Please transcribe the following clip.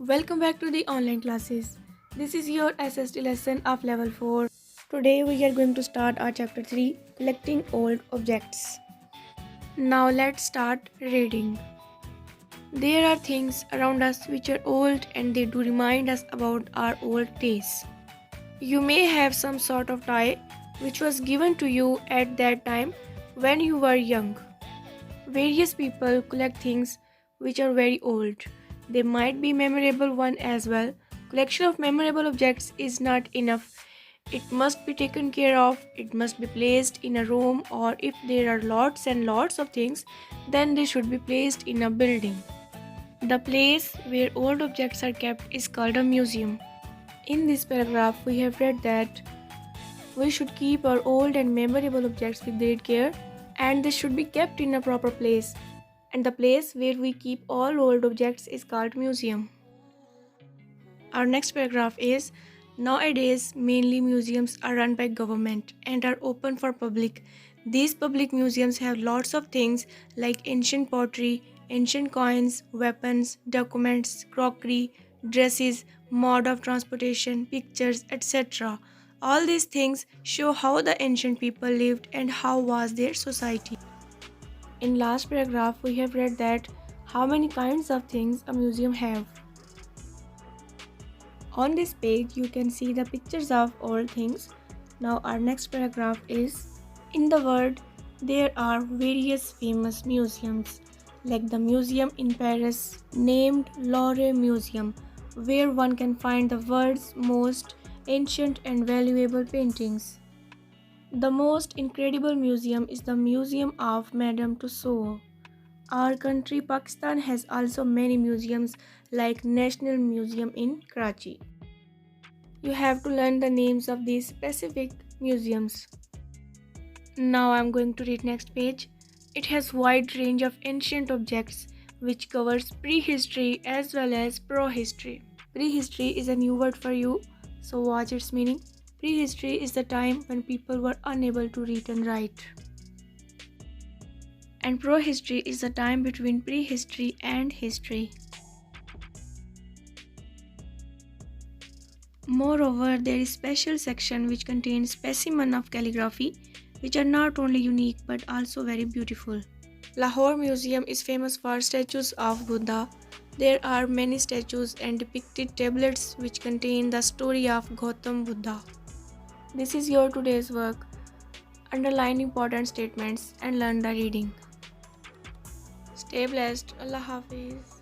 Welcome back to the online classes. This is your SST lesson of level 4. Today we are going to start our chapter 3, collecting old objects. Now let's start reading. There are things around us which are old and they do remind us about our old days. You may have some sort of toy which was given to you at that time when you were young. Various people collect things which are very old. They might be memorable one as well. Collection of memorable objects is not enough. It must be taken care of, it must be placed in a room, or if there are lots and lots of things, then they should be placed in a building. The place where old objects are kept is called a museum. In this paragraph, we have read that we should keep our old and memorable objects with great care and they should be kept in a proper place. And the place where we keep all old objects is called museum. Our next paragraph is nowadays mainly museums are run by government and are open for public. These public museums have lots of things like ancient pottery, ancient coins, weapons, documents, crockery, dresses, mode of transportation, pictures, etc. All these things show how the ancient people lived and how was their society. In last paragraph we have read that how many kinds of things a museum have. On this page you can see the pictures of old things. Now our next paragraph is in the world there are various famous museums like the museum in Paris named Louvre Museum where one can find the world's most ancient and valuable paintings. The most incredible museum is the Museum of Madame Tussauds. Our country Pakistan has also many museums like National Museum in Karachi. You have to learn the names of these specific museums. Now I am going to read next page. It has wide range of ancient objects which covers prehistory as well as prohistory. Prehistory is a new word for you, so watch its meaning. Prehistory is the time when people were unable to read and write. And prohistory is the time between prehistory and history. Moreover, there is special section which contains specimen of calligraphy which are not only unique but also very beautiful. Lahore Museum is famous for statues of Buddha. There are many statues and depicted tablets which contain the story of Gautam Buddha. This is your today's work. Underline important statements and learn the reading. Stay blessed. Allah Hafiz.